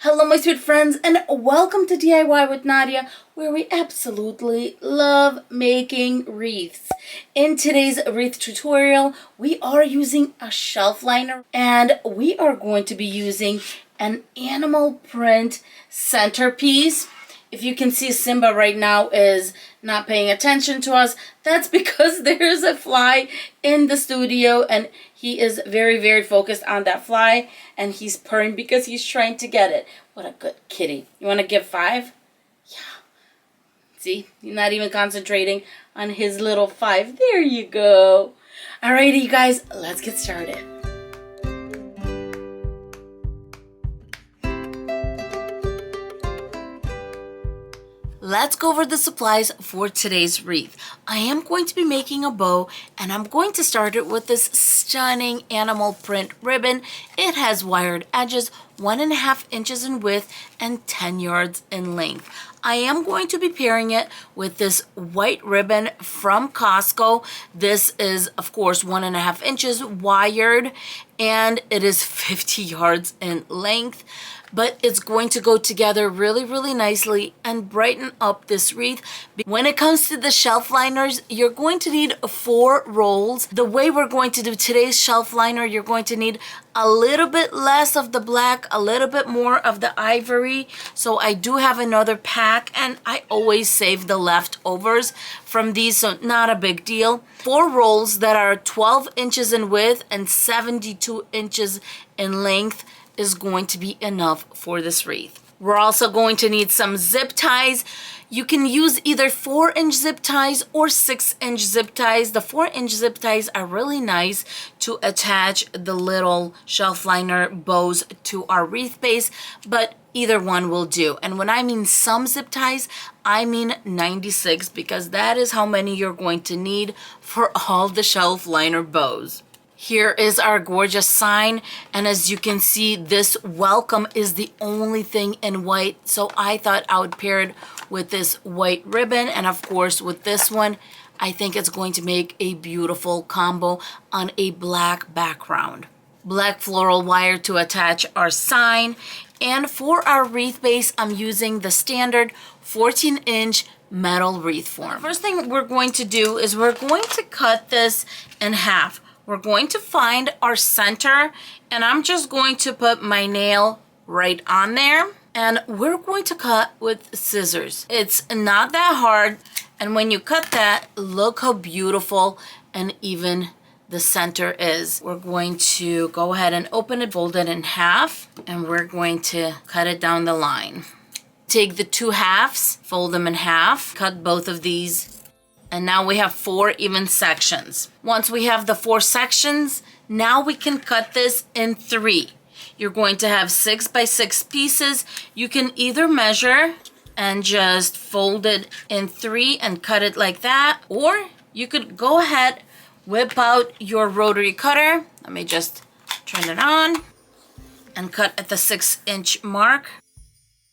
Hello my sweet friends and welcome to DIY with Nadia, where we absolutely love making wreaths. In today's wreath tutorial, we are using a shelf liner and we are going to be using an animal print centerpiece. If you can see, Simba right now is not paying attention to us. That's because there's a fly in the studio and he is very focused on that fly and he's purring because he's trying to get it. What a good kitty. You want to give 5? Yeah. See, he's not even concentrating on his little 5. There you go. Alrighty, you guys, let's get started. Let's go over the supplies for today's wreath. I am going to be making a bow and I'm going to start it with this stunning animal print ribbon. It has wired edges, 1.5 inches in width and 10 yards in length. I am going to be pairing it with this white ribbon from Costco. This is, of course, 1.5 inches wired and it is 50 yards in length. But it's going to go together really nicely and brighten up this wreath. When it comes to the shelf liners, you're going to need 4 rolls. The way we're going to do today's shelf liner, you're going to need a little bit less of the black, a little bit more of the ivory. So I do have another pack and I always save the leftovers from these, so not a big deal. 4 rolls that are 12 inches in width and 72 inches in length is going to be enough for this wreath. We're also going to need some zip ties. You can use either 4-inch zip ties or 6-inch zip ties. The 4-inch zip ties are really nice to attach the little shelf liner bows to our wreath base, but either one will do. And when I mean some zip ties, I mean 96, because that is how many you're going to need for all the shelf liner bows. Here is our gorgeous sign, and as you can see, this welcome is the only thing in white, so I thought I would pair it with this white ribbon, and of course with this one. I think it's going to make a beautiful combo on a black background. Black floral wire to attach our sign, and for our wreath base, I'm using the standard 14-inch metal wreath form. First thing we're going to do is we're going to cut this in half. We're going to find our center, and I'm just going to put my nail right on there, and we're going to cut with scissors. It's not that hard, and when you cut that, look how beautiful and even the center is. We're going to go ahead and open it, fold it in half, and we're going to cut it down the line. Take the 2 halves, fold them in half, cut both of these, and now we have 4 even sections. Once we have the 4 sections, now we can cut this in 3. You're going to have 6 by 6 pieces. You can either measure and just fold it in 3 and cut it like that, or you could go ahead, whip out your rotary cutter. Let me just turn it on and cut at the 6-inch mark.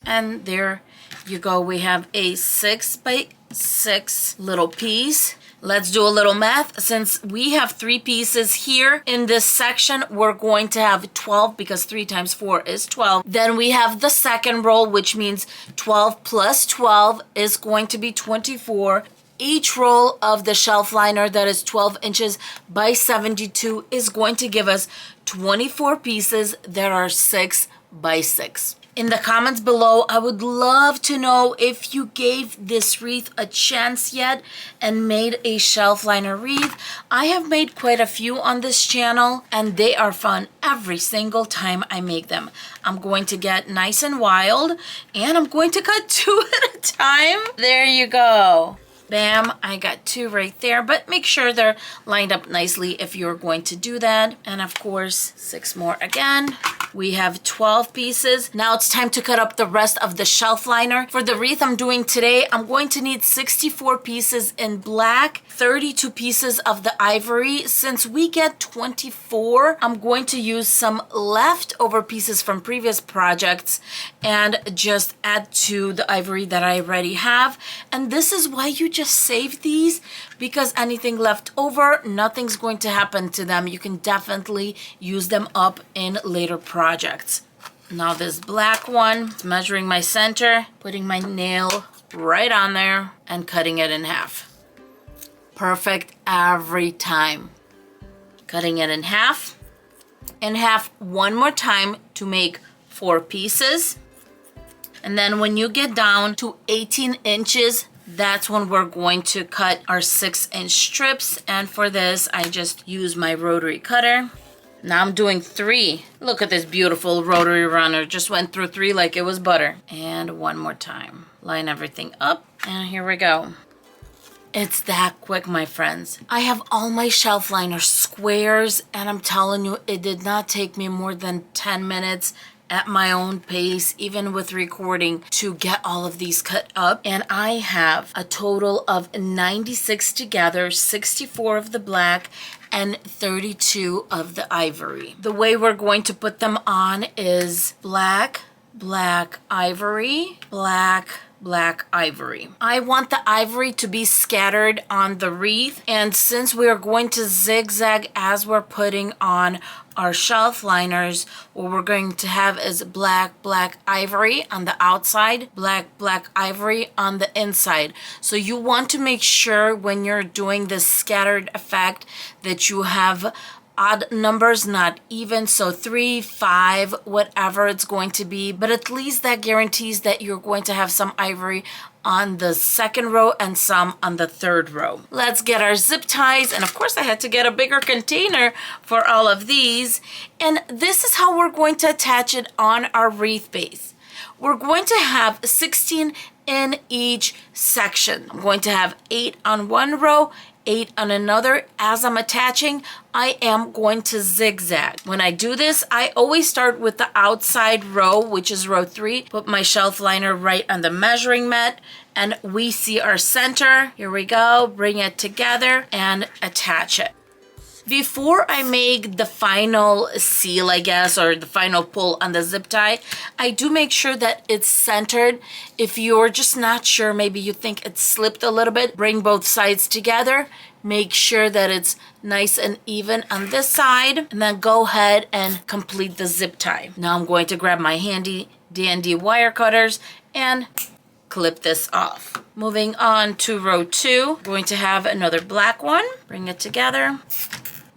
And there you go. We have a 6 by 6 little piece. Let's do a little math. Since we have 3 pieces here in this section, we're going to have 12 because 3 times 4 is 12. Then we have the second roll, which means 12 plus 12 is going to be 24. Each roll of the shelf liner that is 12 inches by 72 is going to give us 24 pieces that are 6 by 6. In the comments below, I would love to know if you gave this wreath a chance yet and made a shelf liner wreath. I have made quite a few on this channel and they are fun every single time I make them. I'm going to get nice and wild and I'm going to cut 2 at a time. There you go. Bam, I got 2 right there, but make sure they're lined up nicely if you're going to do that. And of course, 6 more again. We have 12 pieces. Now it's time to cut up the rest of the shelf liner. For the wreath I'm doing today, I'm going to need 64 pieces in black, 32 pieces of the ivory. Since we get 24, I'm going to use some leftover pieces from previous projects and just add to the ivory that I already have. And this is why you just save these, because anything left over, nothing's going to happen to them. You can definitely use them up in later projects. Now this black one, measuring my center, putting my nail right on there and cutting it in half. Perfect every time. Cutting it in half one more time to make 4 pieces. And then when you get down to 18 inches, that's when we're going to cut our 6-inch strips. And for this, I just use my rotary cutter. Now I'm doing 3. Look at this beautiful rotary runner. Just went through 3 like it was butter. And one more time. Line everything up. And here we go. It's that quick, my friends. I have all my shelf liner squares, and I'm telling you, it did not take me more than 10 minutes at my own pace, even with recording, to get all of these cut up. And I have a total of 96 together, 64 of the black and 32 of the ivory. The way we're going to put them on is black, black, ivory, black, black, ivory. I want the ivory to be scattered on the wreath, and since we are going to zigzag as we're putting on our shelf liners, what we're going to have is black, black, ivory on the outside, black, black, ivory on the inside. So you want to make sure when you're doing this scattered effect that you have odd numbers, not even, so 3, 5, whatever it's going to be, but at least that guarantees that you're going to have some ivory on the 2nd row and some on the 3rd row. Let's get our zip ties, and of course I had to get a bigger container for all of these, and this is how we're going to attach it on our wreath base. We're going to have 16 in each section. I'm going to have 8 on one row, 8 on another. As I'm attaching, I am going to zigzag. When I do this, I always start with the outside row, which is row 3. Put my shelf liner right on the measuring mat, and we see our center. Here we go. Bring it together and attach it. Before I make the final seal, I guess, or the final pull on the zip tie, I do make sure that it's centered. If you're just not sure, maybe you think it slipped a little bit, bring both sides together. Make sure that it's nice and even on this side, and then go ahead and complete the zip tie. Now I'm going to grab my handy dandy wire cutters and clip this off. Moving on to row 2, going to have another black one. Bring it together.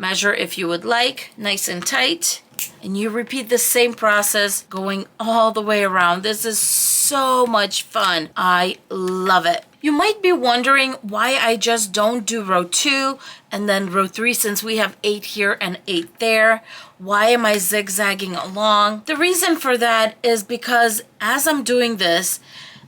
Measure if you would like, nice and tight. And you repeat the same process going all the way around. This is so much fun. I love it. You might be wondering why I just don't do row 2 and then row 3, since we have 8 here and 8 there. Why am I zigzagging along? The reason for that is because as I'm doing this,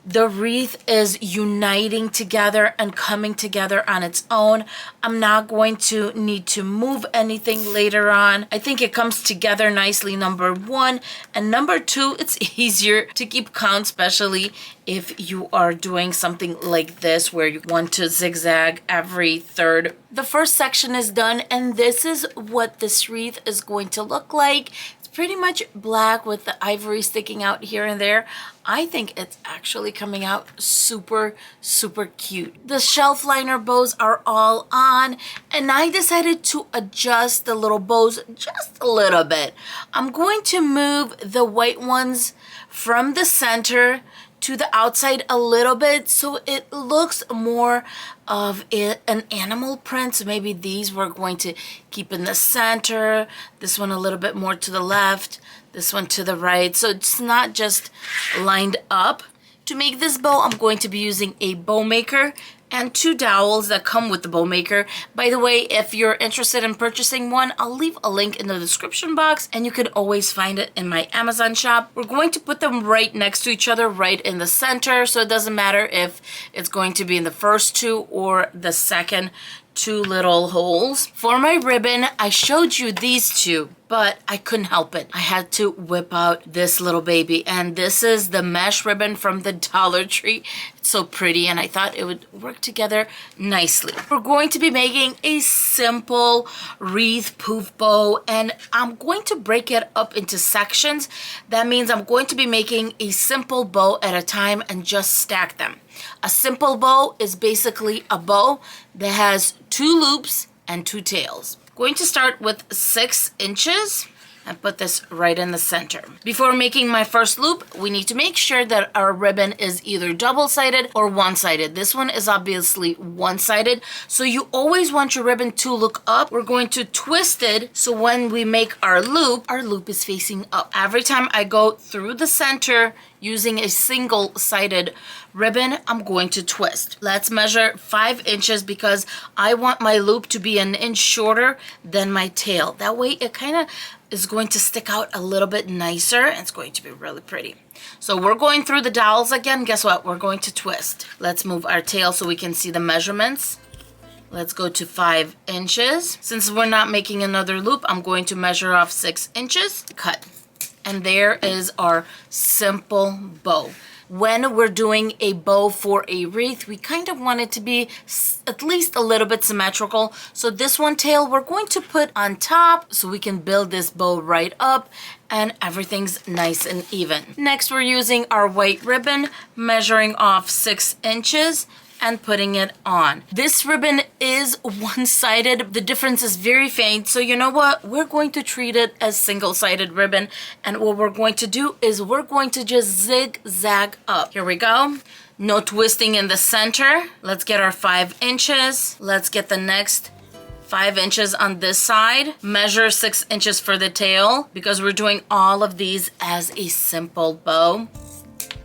the wreath is uniting together and coming together on its own. I'm not going to need to move anything later on. I think it comes together nicely, number 1. And number 2, it's easier to keep count, especially if you are doing something like this where you want to zigzag every 3rd. The first section is done, and this is what this wreath is going to look like. Pretty much black with the ivory sticking out here and there. I think it's actually coming out super, super cute. The shelf liner bows are all on, and I decided to adjust the little bows just a little bit. I'm going to move the white ones from the center to the outside a little bit so it looks more of an animal print. So maybe these we're going to keep in the center, this one a little bit more to the left, this one to the right, so it's not just lined up. To make this bow, I'm going to be using a bow maker and 2 dowels that come with the bow maker. By the way, if you're interested in purchasing one, I'll leave a link in the description box, and you could always find it in my Amazon shop. We're going to put them right next to each other, right in the center, so it doesn't matter if it's going to be in the first 2 or the second 2 little holes. For my ribbon, I showed you these 2, but I couldn't help it. I had to whip out this little baby, and this is the mesh ribbon from the Dollar Tree. It's so pretty, and I thought it would work together nicely. We're going to be making a simple wreath poof bow, and I'm going to break it up into sections. That means I'm going to be making a simple bow at a time and just stack them. A simple bow is basically a bow that has 2 loops and 2 tails. Going to start with 6 inches. and put this right in the center. Before making my first loop, we need to make sure that our ribbon is either double-sided or one-sided. This one is obviously one-sided, so you always want your ribbon to look up. We're going to twist it so when we make our loop is facing up. Every time I go through the center using a single-sided ribbon, I'm going to twist. Let's measure 5 inches because I want my loop to be an inch shorter than my tail. That way it kind of is going to stick out a little bit nicer and it's going to be really pretty. So we're going through the dowels again. Guess what? We're going to twist. Let's move our tail so we can see the measurements. Let's go to 5 inches. Since we're not making another loop, I'm going to measure off 6 inches. Cut. And there is our simple bow. When we're doing a bow for a wreath, we kind of want it to be at least a little bit symmetrical. So this one tail we're going to put on top so we can build this bow right up and everything's nice and even. Next, we're using our white ribbon, measuring off 6 inches and putting it on. This ribbon is one-sided. The difference is very faint, so you know what? We're going to treat it as single-sided ribbon, and what we're going to do is we're going to just zigzag up. Here we go. No twisting in the center. Let's get our 5 inches. Let's get the next 5 inches on this side. Measure 6 inches for the tail because we're doing all of these as a simple bow.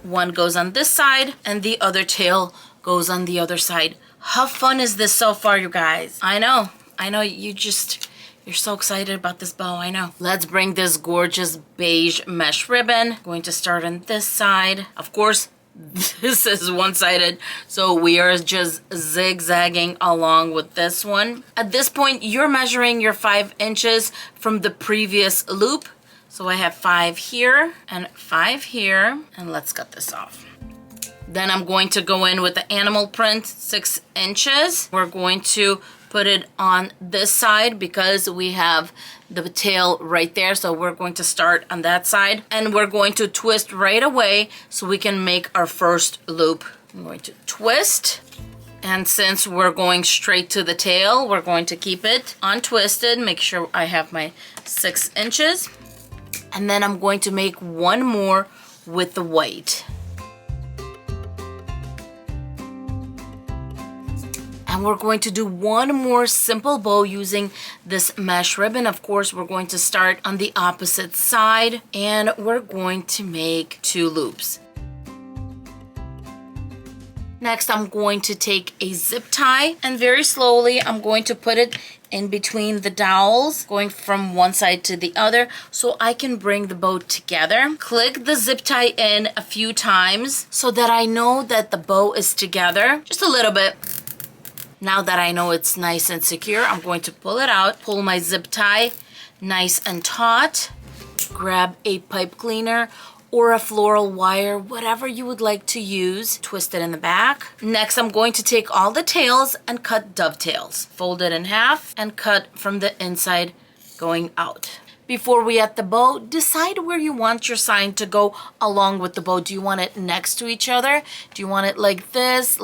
One goes on this side and the other tail goes on the other side. How fun is this so far, you guys? I know you're so excited about this bow, I know. Let's bring this gorgeous beige mesh ribbon. Going to start on this side. Of course, this is one-sided, so we are just zigzagging along with this one. At this point, you're measuring your 5 inches from the previous loop. So I have 5 here and 5 here, and let's cut this off. Then I'm going to go in with the animal print, 6 inches. We're going to put it on this side because we have the tail right there. So we're going to start on that side and we're going to twist right away so we can make our first loop. I'm going to twist. And since we're going straight to the tail, we're going to keep it untwisted. Make sure I have my 6 inches. And then I'm going to make one more with the white. And we're going to do one more simple bow using this mesh ribbon. Of course, we're going to start on the opposite side and we're going to make 2 loops. Next, I'm going to take a zip tie and very slowly I'm going to put it in between the dowels, going from one side to the other so I can bring the bow together. Click the zip tie in a few times so that I know that the bow is together, just a little bit. Now that I know it's nice and secure, I'm going to pull it out, pull my zip tie nice and taut, grab a pipe cleaner or a floral wire, whatever you would like to use, twist it in the back. Next, I'm going to take all the tails and cut dovetails. Fold it in half and cut from the inside going out. Before we add the bow, decide where you want your sign to go along with the bow. Do you want it next to each other? Do you want it like this,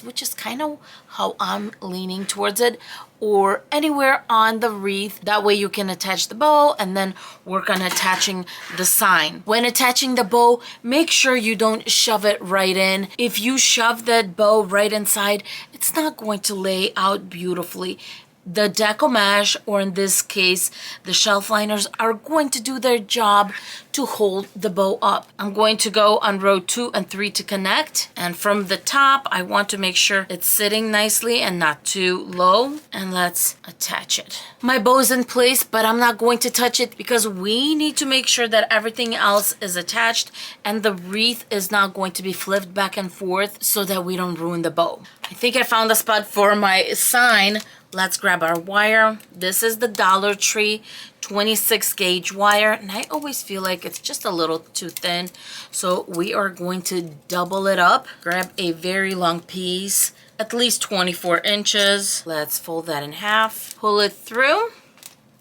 which is kind of how I'm leaning towards it, or anywhere on the wreath? That way you can attach the bow and then work on attaching the sign. When attaching the bow, make sure you don't shove it right in. If you shove that bow right inside, it's not going to lay out beautifully. The decommage, or in this case, the shelf liners, are going to do their job to hold the bow up. I'm going to go on row 2 and 3 to connect. And from the top, I want to make sure it's sitting nicely and not too low. And let's attach it. My bow is in place, but I'm not going to touch it because we need to make sure that everything else is attached and the wreath is not going to be flipped back and forth so that we don't ruin the bow. I think I found a spot for my sign. Let's grab our wire. This is the Dollar Tree 26 gauge wire, and I always feel like it's just a little too thin. So we are going to double it up. Grab a very long piece, at least 24 inches. Let's fold that in half, pull it through,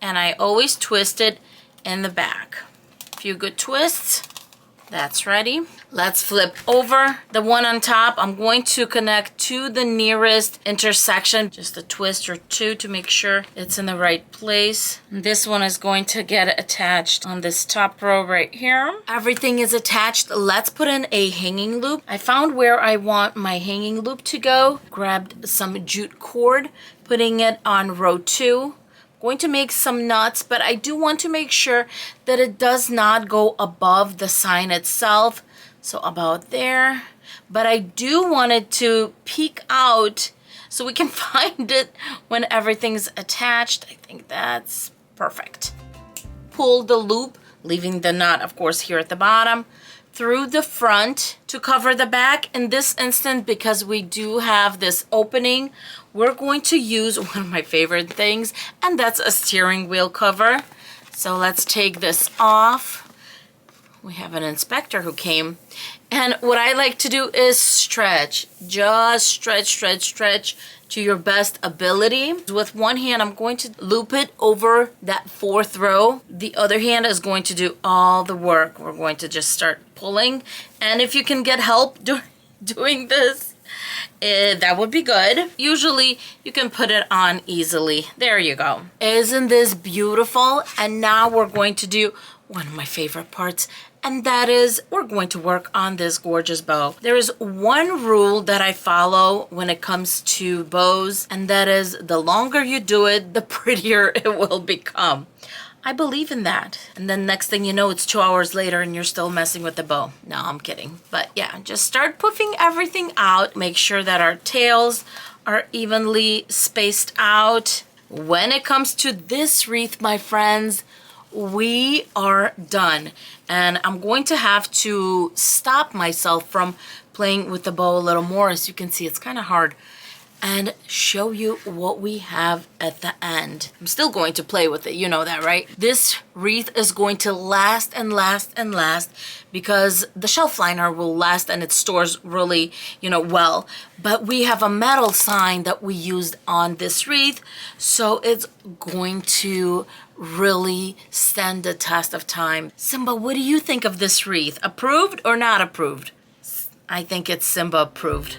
and I always twist it in the back. A few good twists, That's ready. Let's flip over. The one on top, I'm going to connect to the nearest intersection, just a twist or two to make sure it's in the right place. And this one is going to get attached on this top row right here. Everything is attached. Let's put in a hanging loop. I found where I want my hanging loop to go. Grabbed some jute cord, putting it on row 2. Going to make some knots, but I do want to make sure that it does not go above the sign itself. So about there. But I do want it to peek out so we can find it when everything's attached. I think that's perfect. Pull the loop, leaving the knot, of course, here at the bottom, through the front to cover the back. In this instant, because we do have this opening, we're going to use one of my favorite things, and that's a steering wheel cover. So let's take this off. We have an inspector who came, and what I like to do is stretch. Just stretch to your best ability. With one hand, I'm going to loop it over that 4th row. The other hand is going to do all the work. We're going to just start pulling, and if you can get help doing this, that would be good. Usually you can put it on easily. There you go. Isn't this beautiful? And now we're going to do one of my favorite parts, and that is we're going to work on this gorgeous bow. There is one rule that I follow when it comes to bows, and that is the longer you do it, the prettier it will become. I believe in that. And then next thing you know, it's 2 hours later and you're still messing with the bow. No, I'm kidding. But yeah, just start puffing everything out. Make sure that our tails are evenly spaced out. When it comes to this wreath, my friends, we are done. And I'm going to have to stop myself from playing with the bow a little more. As you can see, it's kind of hard. And show you what we have at the end. I'm still going to play with it, you know that, right? This wreath is going to last and last and last because the shelf liner will last and it stores really, well. But we have a metal sign that we used on this wreath, so it's going to really stand the test of time. Simba, what do you think of this wreath? Approved or not approved? I think it's Simba approved.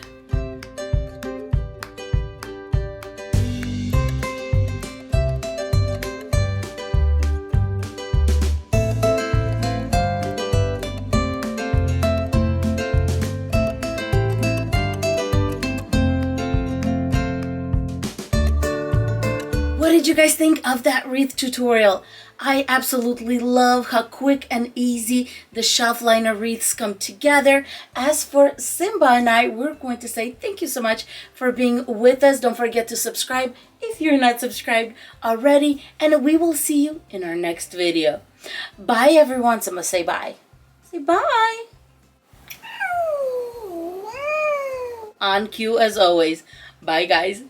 What did you guys think of that wreath tutorial? I absolutely love how quick and easy the shelf liner wreaths come together. As for Simba and I, we're going to say thank you so much for being with us. Don't forget to subscribe if you're not subscribed already, and we will see you in our next video. Bye everyone. Simba, say bye. Say bye. On cue as always. Bye guys.